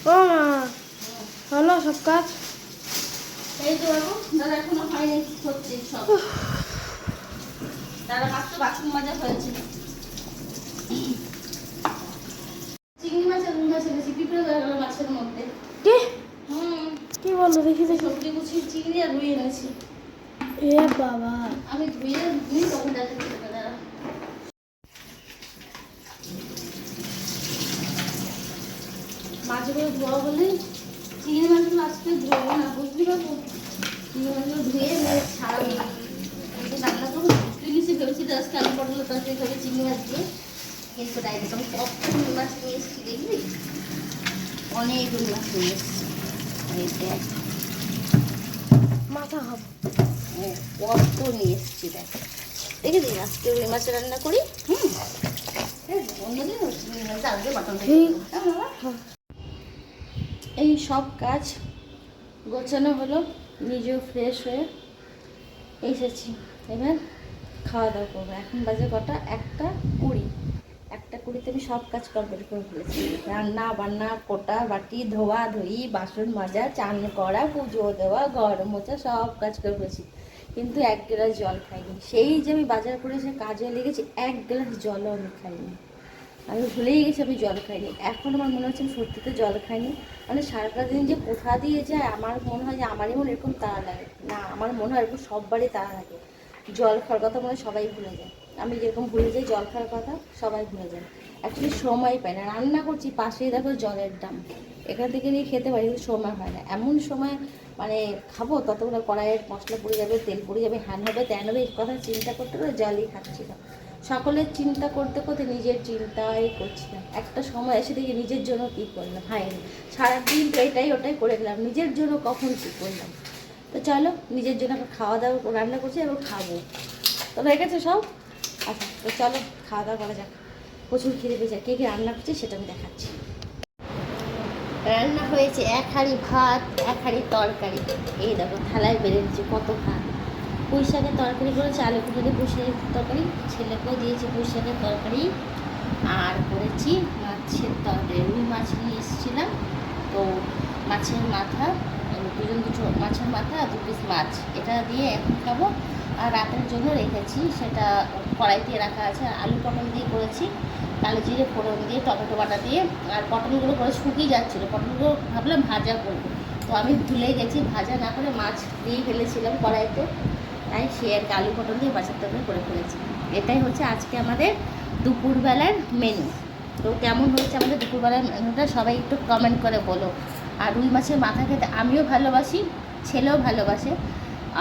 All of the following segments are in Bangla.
ও মা, হলো সব কাজ? এই তো বাবু, দাদা এখনো হয়নি, হচ্ছে সব। দাদা মাত্র বাসন মাজা হয়েছে। চিংড়ি মাছের রুই মাছ এনেছি, পিঁপড়ে হয়ে গেল মাছের মধ্যে। কি হুম, কি বললো? দেখি দেখি। সবজি কুচি চিংড়ি আর রুই এনেছি। এ বাবা, আমি ধুই তখন দেখাচ্ছি দাদা। মাছগুলো ধোয়া বলে চিংড়ি মাছগুলো আজকে ধোবো না, বুঝলি বাবু? চিংড়ি মাছগুলো ধুয়ে ছাড়াবো, রান্না করবো। তুই নিশ্চয়ই ভেবেছিলি আজকে আলু পটল তরকারি করে চিংড়ি মাছ দিয়ে, কিন্তু ডাইরেক্ট আমি কত রুই মাছ নিয়ে এসেছি দেখবি, অনেক রুই মাছ নিয়ে এসেছি। এই দেখ মাথা খাবো। কত নিয়ে এসেছি, দেখ দেখেছি। আজকে রুই মাছ রান্না করি। অন্যদিন চিংড়ি মাছ আজকে বাটন এই সব কাজ গোছানো হলো, নিজেও ফ্রেশ হয়ে এসেছি। এবার খাওয়া দাওয়া করবো। এখন বাজে কটা? 1:20। 1:20 আমি সব কাজ কমপ্লিট করে ফেলেছি। রান্না বান্না, কোটা বাটি, ধোয়া ধুই, বাসন মাজা, চান করা, পুজো দেওয়া, ঘর মোছা, সব কাজ করে ফেলেছি। কিন্তু 1 গ্লাস জল খাইনি। সেই যে আমি বাজার করে এসে কাজে লেগেছি, 1 গ্লাস জলও আমি খাইনি। আমি ভুলেই গেছি আমি জল খাইনি। এখন আমার মনে হচ্ছে আমি সত্যিতে জল খাইনি। মানে সারাটা দিন যে কোথা দিয়ে যায়, আমার মনে হয় যে আমারই মনে এরকম তাড়া লাগে না। আমার মনে হয় এরকম সববারই তাড়া লাগে। জল খাওয়ার কথা মনে হয় সবাই ভুলে যায়। আমি যেরকম ভুলে যাই জল খাওয়ার কথা, সবাই ভুলে যায়। অ্যাকচুয়ালি সময় পাই না। রান্না করছি, পাশেই দেখো জলের দাম। এখান থেকে নিয়ে খেতে পারি, কিন্তু সময় হয় না। এমন সময় মানে খাবো, ততগুলো কড়াইয়ের মশলা পড়ে যাবে, তেল পড়ে যাবে, হ্যান হবে, ত্যান হবে, এই কথা চিন্তা করতে করে জলই খাচ্ছি না। সকলের চিন্তা করতে করতে নিজের চিন্তাই করছিলাম। একটা সময় এসে দেখি নিজের জন্য কী করলাম। হায়, সারাদিন তো এটাই ওটাই করে দিলাম, নিজের জন্য কখন কী করলাম। তো চলো, নিজের জন্য খাওয়া দাওয়া রান্না করছি, এবং খাবো। তো হয়ে গেছে সব। আচ্ছা, তো চলো খাওয়া দাওয়া করা যাক। প্রচুর খিদে পেয়েছে। কে কে রান্না করছে সেটা আমি দেখাচ্ছি। রান্না হয়েছে 1 হাঁড়ি ভাত, 1 হাঁড়ি তরকারি। এই দেখো থালায় বেড়ে দিচ্ছি কত ভাত। পুঁই শাকের তরকারি করেছি, আলু কুটে পুঁই শাকের তরকারি, ছেলেকেও দিয়েছি পুঁই শাকের তরকারি। আর করেছি মাছের তরকারি। রুই মাছ নিয়ে এসেছিলাম, তো মাছের মাথা, দুটো মাছের মাথা আর 2 পিস মাছ, এটা দিয়ে এখন খাবো। আর রাতের জন্য রেখেছি, সেটা কড়াইতে রাখা আছে। আলু পটল দিয়ে করেছি, কালো জিরে ফোড়ন দিয়ে, টমেটো বাটা দিয়ে। আর পটলগুলো করে শুকিয়ে যাচ্ছিলো, পটলগুলো ভাবলাম ভাজা করবো, তো আমি ভুলে গেছি ভাজা না করে মাছ দিয়ে ফেলেছিলাম কড়াইতে। তাই সে আর আলু পটল দিয়ে মাছের তরকারি করে ফেলেছি। এটাই হচ্ছে আজকে আমাদের দুপুরবেলার মেনু। তো কেমন হচ্ছে আমাদের দুপুরবেলার মেনুটা সবাই একটু কমেন্ট করে বলো। আর রুই মাছের মাথা খেতে আমিও ভালোবাসি, ছেলেও ভালোবাসে,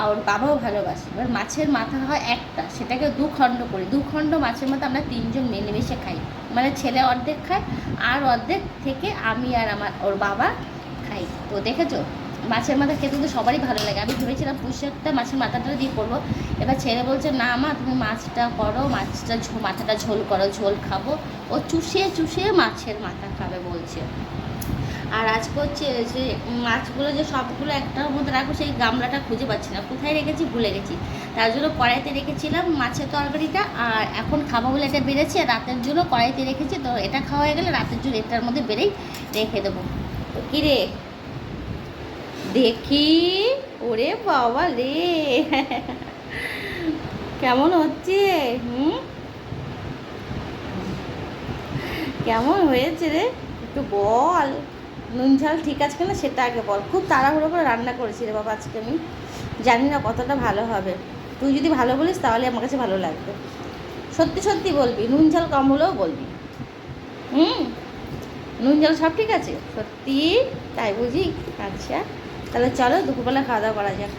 আর বাবাও ভালোবাসে। এবার মাছের মাথা হয় একটা, সেটাকে 2 খণ্ড করি। 2 খণ্ড মাছের মাথা আমরা 3 জন মিলেমিশে খাই। মানে ছেলে অর্ধেক খায়, আর অর্ধেক থেকে আমি আর ওর বাবা খাই। তো দেখেছো, মাছের মাথা খেতে তো সবারই ভালো লাগে। আমি ভেবেছিলাম পুঁই শাকটা মাছের মাথাটা দিয়ে করবো। এবার ছেলে বলছে না মা, তুমি মাছটা করো, মাথাটা ঝোল করো, ঝোল খাবো। ও চুষে চুষে মাছের মাথা খাবে বলছে। আর আজকে হচ্ছে যে মাছগুলো যে সবগুলো একটার মধ্যে রাখবো, সেই গামলাটা খুঁজে পাচ্ছি না, কোথায় রেখেছি ভুলে গেছি। তার জন্য কড়াইতে রেখেছিলাম মাছের তরকারিটা, আর এখন খাবো বলে এটা বেড়েছি। আর রাতের জন্য কড়াইতে রেখেছি, তো এটা খাওয়া হয়ে গেলে রাতের জন্য এটার মধ্যে বেড়েই রেখে দেবো। তো কী রে দেখি, ওরে বাবা রে, কেমন হচ্ছে? কেমন হয়েছে রে, একটু বল। নুন ঝাল ঠিক আছে কিনা সেটা আগে বল। খুব তাড়াহুড়ো করে রান্না করেছি রে বাবা আজকে আমি, জানি না কতটা ভালো হবে। তুই যদি ভালো বলিস তাহলে আমার কাছে ভালো লাগবে। সত্যি সত্যি বলবি, নুন ঝাল কম হলেও বলবি। নুন ঝাল সব ঠিক আছে? সত্যি? তাই বুঝি? আচ্ছা, তাহলে চলো দুপুরবেলা খাওয়া দাওয়া করা যাক।